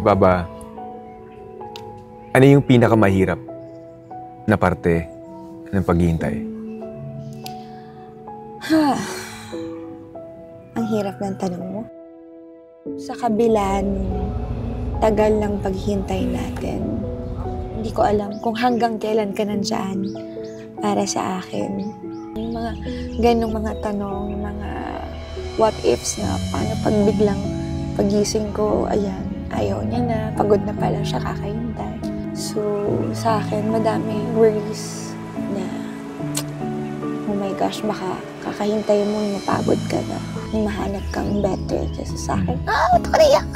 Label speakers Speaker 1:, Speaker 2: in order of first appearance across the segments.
Speaker 1: Baba, ano yung pinakamahirap na parte ng paghihintay?
Speaker 2: Ang hirap ng tanong mo. Sa kabila ng tagal ng paghihintay natin, hindi ko alam kung hanggang kailan ka nandyan para sa akin. Yung mga ganong mga tanong, mga what ifs na paano pag biglang pagising ko, ayan, ayaw niya na, pagod na pala siya, kakahintay. So, sa akin, madami worries na, oh my gosh, baka kakahintay mo, mapagod ka na, mahanap kang better kaysa sa akin. Ba't ko naiyak?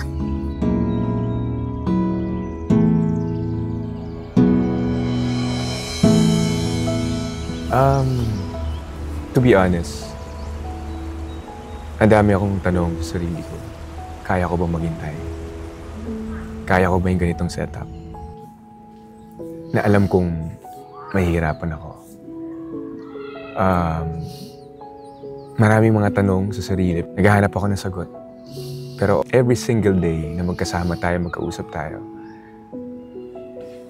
Speaker 1: To be honest, ang dami akong tanong sa sarili ko. Kaya ko ba maghintay? Kaya ko ba yung ganitong setup? Na alam kong mahihirapan ako. Maraming mga tanong sa sarili. Naghahanap ako ng sagot. Pero every single day na magkasama tayo, magkausap tayo,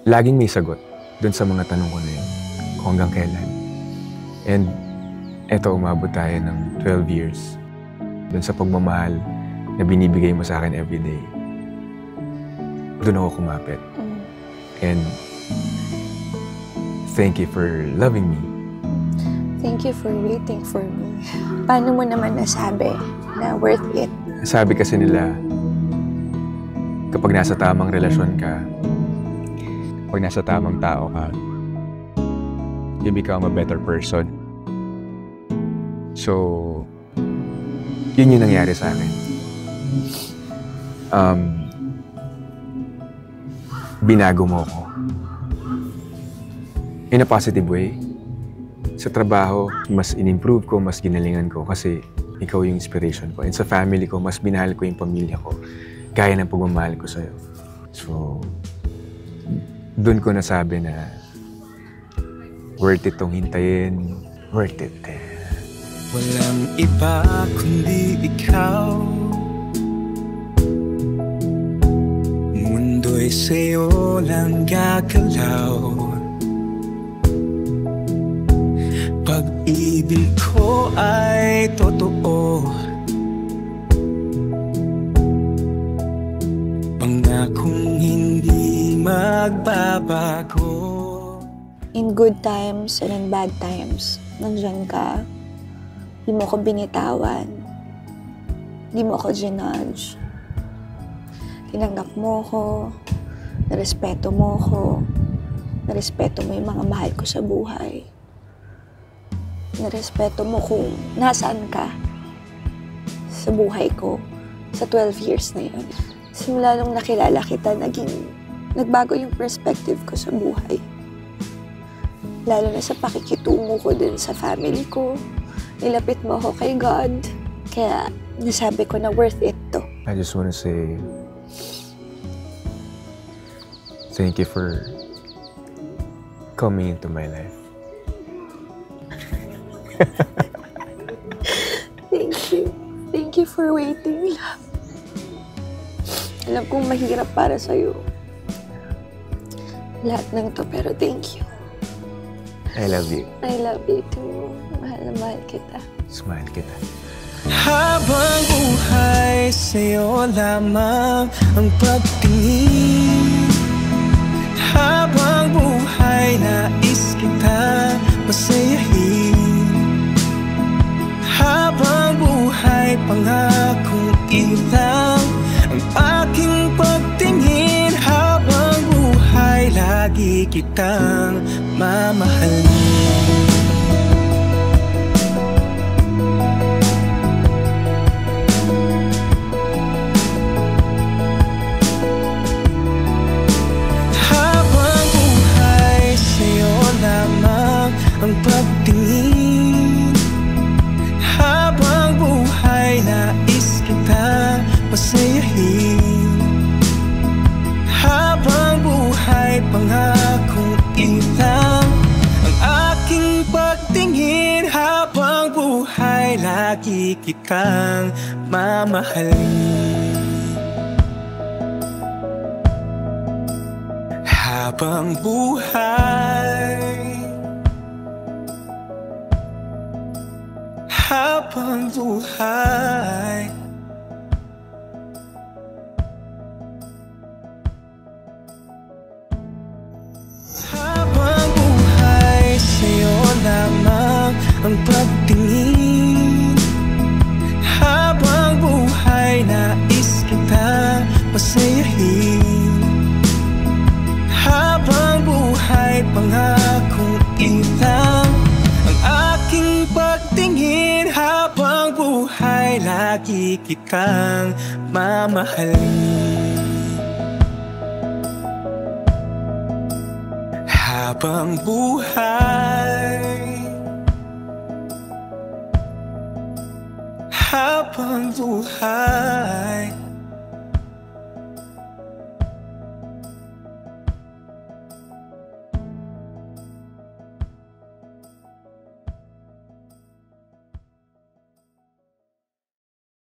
Speaker 1: laging may sagot dun sa mga tanong ko na yun. Kung hanggang kailan. And eto, umabot tayo ng 12 years dun sa pagmamahal na binibigay mo sa akin everyday. Dun ako kumapit. And thank you for loving me.
Speaker 2: Thank you for waiting for me. Paano mo naman nasabi na worth it?
Speaker 1: Sabi kasi nila, kapag nasa tamang relasyon ka, kapag nasa tamang tao ka, you become a better person. So, yun yung nangyari sa akin. Binago mo ako. In a positive way. Sa trabaho, mas in-improve ko, mas ginalingan ko kasi ikaw yung inspiration ko. And sa family ko, mas binahal ko yung pamilya ko. Gaya ng pagmamahal ko sa'yo. So, doon ko nasabi na worth it tong hintayin. Worth it.
Speaker 3: Walang iba kundi ikaw. Mundo'y sa'yo lang gagalaw. Pag-ibig ko ay totoo. Pangakong hindi magbabago.
Speaker 2: In good times and in bad times, nandyan ka. Di mo ko binitawan. Di mo ko ginudge. Tinanggap mo ko. Narespeto mo ko. Narespeto mo yung mga mahal ko sa buhay. Narespeto mo kung nasaan ka sa buhay ko sa 12 years na yun. Simula nung nakilala kita, nagbago yung perspective ko sa buhay. Lalo na sa pakikitungo ko din sa family ko. Nilapit mo ako kay God. Kaya nasabi ko na worth it to.
Speaker 1: I just wanna say thank you for coming into my life.
Speaker 2: Thank you. Thank you for waiting, love. Alam kong mahirap para sa'yo. Lahat ng to, pero thank you.
Speaker 1: I love you.
Speaker 2: I love you too. Mahal na mahal kita.
Speaker 1: Smile kita.
Speaker 3: Habang buhay sa'yo lamang ang pagtingin. Habang buhay nais kita masayahin. Habang buhay pangakong ilang ang aking pagtingin. Habang buhay lagi kitang mamahalin. Ang pagtingin. Habang buhay nais kita masayahin. Habang buhay pangakong ilang ang aking pagtingin. Habang buhay lagi kitang mamahalin. habang buhay, habang buhay. Habang buhay, sa'yo lamang ang pagtingin. Habang buhay, nais kitang masayahin. Habang buhay, pangakong ilang ang aking pagtingin. Habang buhay, lagi kitang mamahalin. Habang buhay, habang buhay.